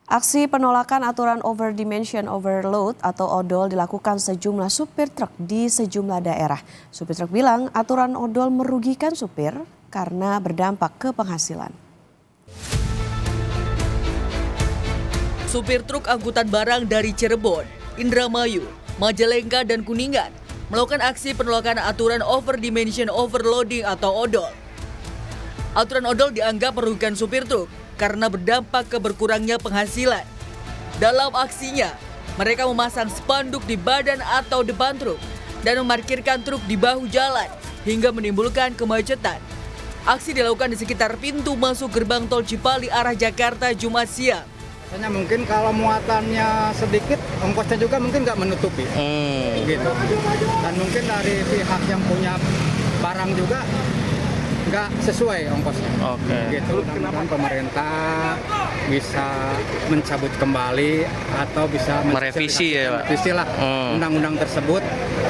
Aksi penolakan aturan over dimension overload atau odol dilakukan sejumlah supir truk di sejumlah daerah. Supir truk bilang aturan odol merugikan supir karena berdampak ke penghasilan. Supir truk angkutan barang dari Cirebon, Indramayu, Majalengka, dan Kuningan melakukan aksi penolakan aturan over dimension overloading atau odol. Aturan odol dianggap merugikan supir truk karena berdampak ke berkurangnya penghasilan. Dalam aksinya, mereka memasang spanduk di badan atau depan truk dan memarkirkan truk di bahu jalan hingga menimbulkan kemacetan. Aksi dilakukan di sekitar pintu masuk gerbang tol Cipali arah Jakarta Jumat siang. Misalnya mungkin kalau muatannya sedikit, ongkosnya juga mungkin nggak menutupi, gitu. Dan mungkin dari pihak yang punya barang juga nggak sesuai ongkosnya. Gitu. Kenapa pemerintah bisa mencabut kembali atau bisa merevisi ya, Pak? Merevisi lah undang-undang tersebut,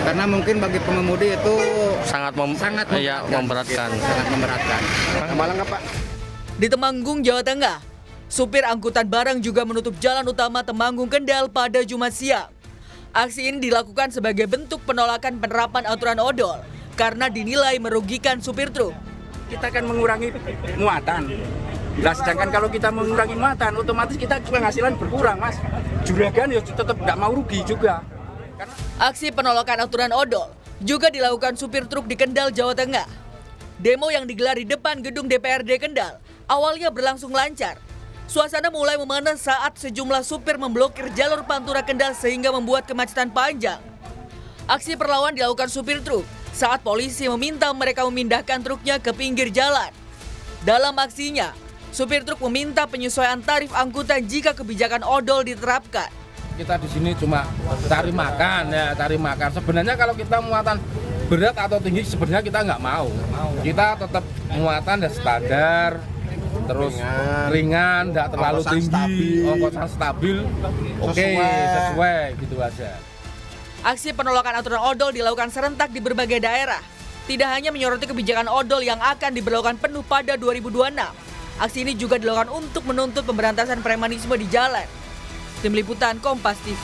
karena mungkin bagi pengemudi itu sangat memberatkan. Sangat memberatkan. Malang apa? Di Temanggung, Jawa Tengah, supir angkutan barang juga menutup jalan utama Temanggung Kendal pada Jumat siang. Aksi ini dilakukan sebagai bentuk penolakan penerapan aturan odol karena dinilai merugikan supir truk. Kita akan mengurangi muatan. Nah, sedangkan kalau kita mengurangi muatan, otomatis kita penghasilan berkurang, Mas. Juragan ya tetap nggak mau rugi juga. Aksi penolakan aturan odol juga dilakukan supir truk di Kendal, Jawa Tengah. Demo yang digelar di depan gedung DPRD Kendal awalnya berlangsung lancar. Suasana mulai memanas saat sejumlah supir memblokir jalur Pantura Kendal sehingga membuat kemacetan panjang. Aksi perlawan dilakukan supir truk saat polisi meminta mereka memindahkan truknya ke pinggir jalan. Dalam aksinya, supir truk meminta penyesuaian tarif angkutan jika kebijakan odol diterapkan. Kita di sini cuma cari makan. Sebenarnya kalau kita muatan berat atau tinggi sebenarnya kita nggak mau. Kita tetap muatan dan standar, terus ringan, nggak terlalu tinggi, ongkosan stabil, sesuai gitu aja. Aksi penolakan aturan odol dilakukan serentak di berbagai daerah. Tidak hanya menyoroti kebijakan odol yang akan diberlakukan penuh pada 2026. Aksi ini juga dilakukan untuk menuntut pemberantasan premanisme di jalan. Tim Liputan Kompas TV.